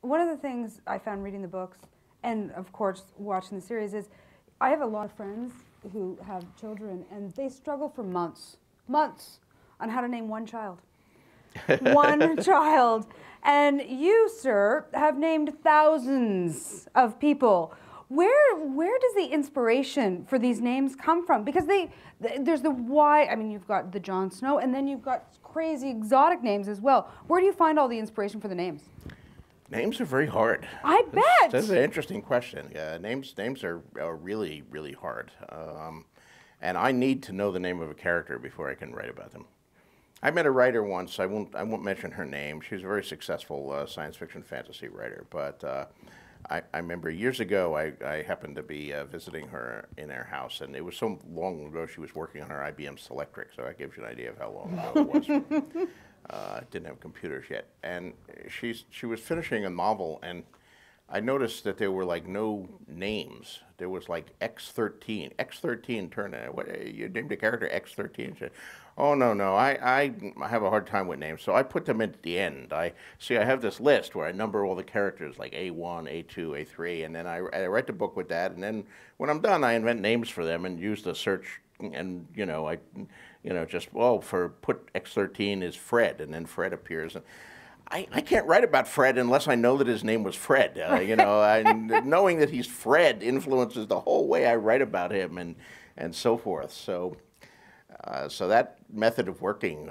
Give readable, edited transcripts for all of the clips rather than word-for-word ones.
one of the things I found reading the books, and of course watching the series, is I have a lot of friends who have children, and they struggle for months on how to name one child. One child. And you, sir, have named thousands of people. Where does the inspiration for these names come from? Because there's the why. I mean, you've got the Jon Snow, and then you've got crazy exotic names as well. Where do you find all the inspiration for the names? Names are very hard. I bet. That's an interesting question. Yeah, names are really, really hard. And I need to know the name of a character before I can write about them. I met a writer once. I won't mention her name. She was a very successful science fiction fantasy writer. But I remember years ago I happened to be visiting her in her house, and it was so long ago she was working on her IBM Selectric. So that gives you an idea of how long ago it was. Didn't have computers yet, and she was finishing a novel, and I noticed that there were like no names. There was like X13. X13 turned in. What, you named a character X13? She said, oh no, I have a hard time with names, so I put them at the end. I have this list where I number all the characters like A1, A2, A3, and then I write the book with that, and then when I'm done, I invent names for them and use the search, and put X13 is Fred, and then Fred appears. And I can't write about Fred unless I know that his name was Fred. Knowing that he's Fred influences the whole way I write about him, and so forth. So that method of working,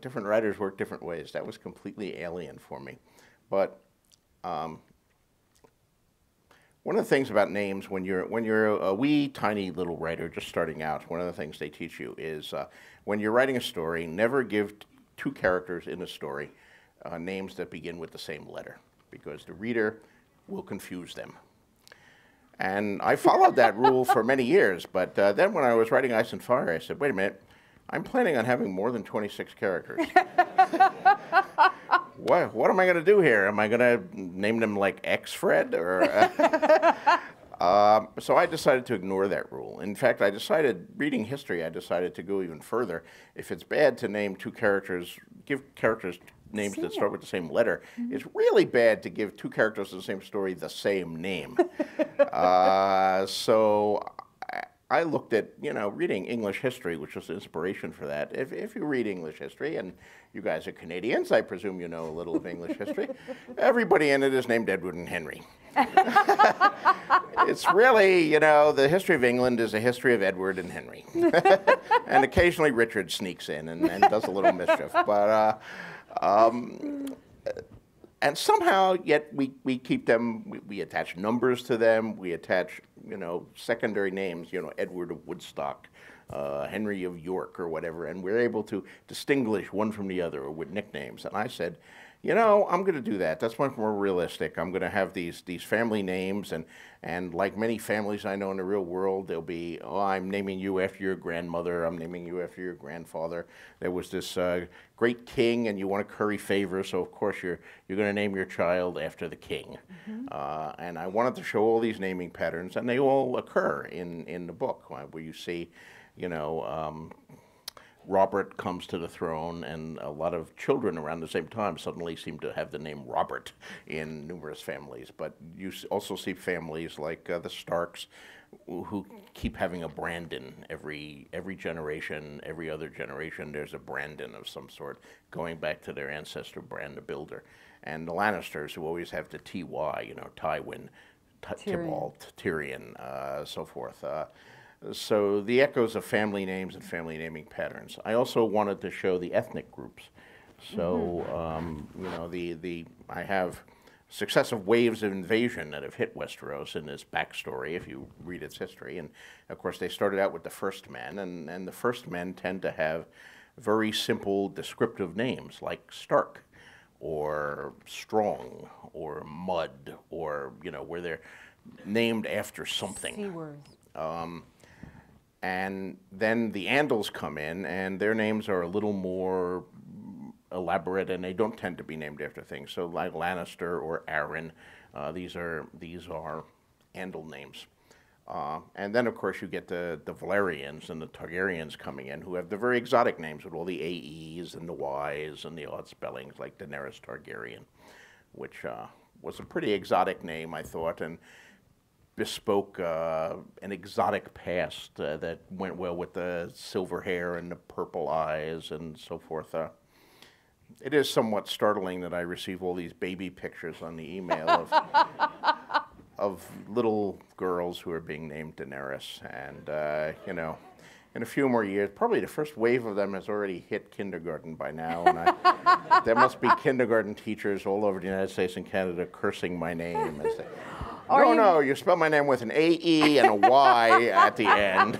different writers work different ways. That was completely alien for me. But one of the things about names, when you're a wee tiny little writer just starting out, one of the things they teach you is when you're writing a story, never give two characters in a story names that begin with the same letter, because the reader will confuse them. And I followed that rule for many years, but then when I was writing Ice and Fire, I said, wait a minute, I'm planning on having more than 26 characters. What am I going to do here? Am I going to name them like X-Fred? So I decided to ignore that rule. In fact, reading history, I decided to go even further. If it's bad to name two characters, give characters names that start with the same letter. Mm-hmm. It's really bad to give two characters in the same story the same name. So I looked at, reading English history, which was the inspiration for that. If you read English history, and you guys are Canadians, I presume you know a little of English history, everybody in it is named Edward and Henry. It's really, the history of England is a history of Edward and Henry. And occasionally Richard sneaks in and does a little mischief. But, and somehow, yet we keep them, we attach numbers to them, we attach, secondary names, Edward of Woodstock, Henry of York or whatever, and we're able to distinguish one from the other with nicknames. And I said, I'm going to do that. That's much more realistic. I'm going to have these family names, and like many families I know in the real world, they'll be, I'm naming you after your grandmother, I'm naming you after your grandfather. There was this great king, and you want to curry favor, so of course you're going to name your child after the king. Mm-hmm. And I wanted to show all these naming patterns, and they all occur in the book, where you see, Robert comes to the throne, and a lot of children around the same time suddenly seem to have the name Robert in numerous families. But you also see families like the Starks, who keep having a Brandon every generation, every other generation. There's a Brandon of some sort, going back to their ancestor Bran the Builder. And the Lannisters, who always have the T-Y, Tywin, Tybalt, Tyrion, so forth. So the echoes of family names and family naming patterns. I also wanted to show the ethnic groups. So, I have successive waves of invasion that have hit Westeros in this backstory, if you read its history. And of course, they started out with the First Men, and the First Men tend to have very simple descriptive names like Stark, or Strong, or Mud, or, where they're named after something. C words. And then the Andals come in, and their names are a little more elaborate, and they don't tend to be named after things. So like Lannister or Arryn, these are Andal names. And then, of course, you get the Valerians and the Targaryens coming in, who have the very exotic names with all the AEs and the Ys and the odd spellings, like Daenerys Targaryen, which was a pretty exotic name, I thought, and bespoke an exotic past that went well with the silver hair and the purple eyes and so forth. It is somewhat startling that I receive all these baby pictures on the email of little girls who are being named Daenerys, and you know, in a few more years, probably the first wave of them has already hit kindergarten by now, and there must be kindergarten teachers all over the United States and Canada cursing my name and say, no, you spell my name with an A-E and a Y at the end.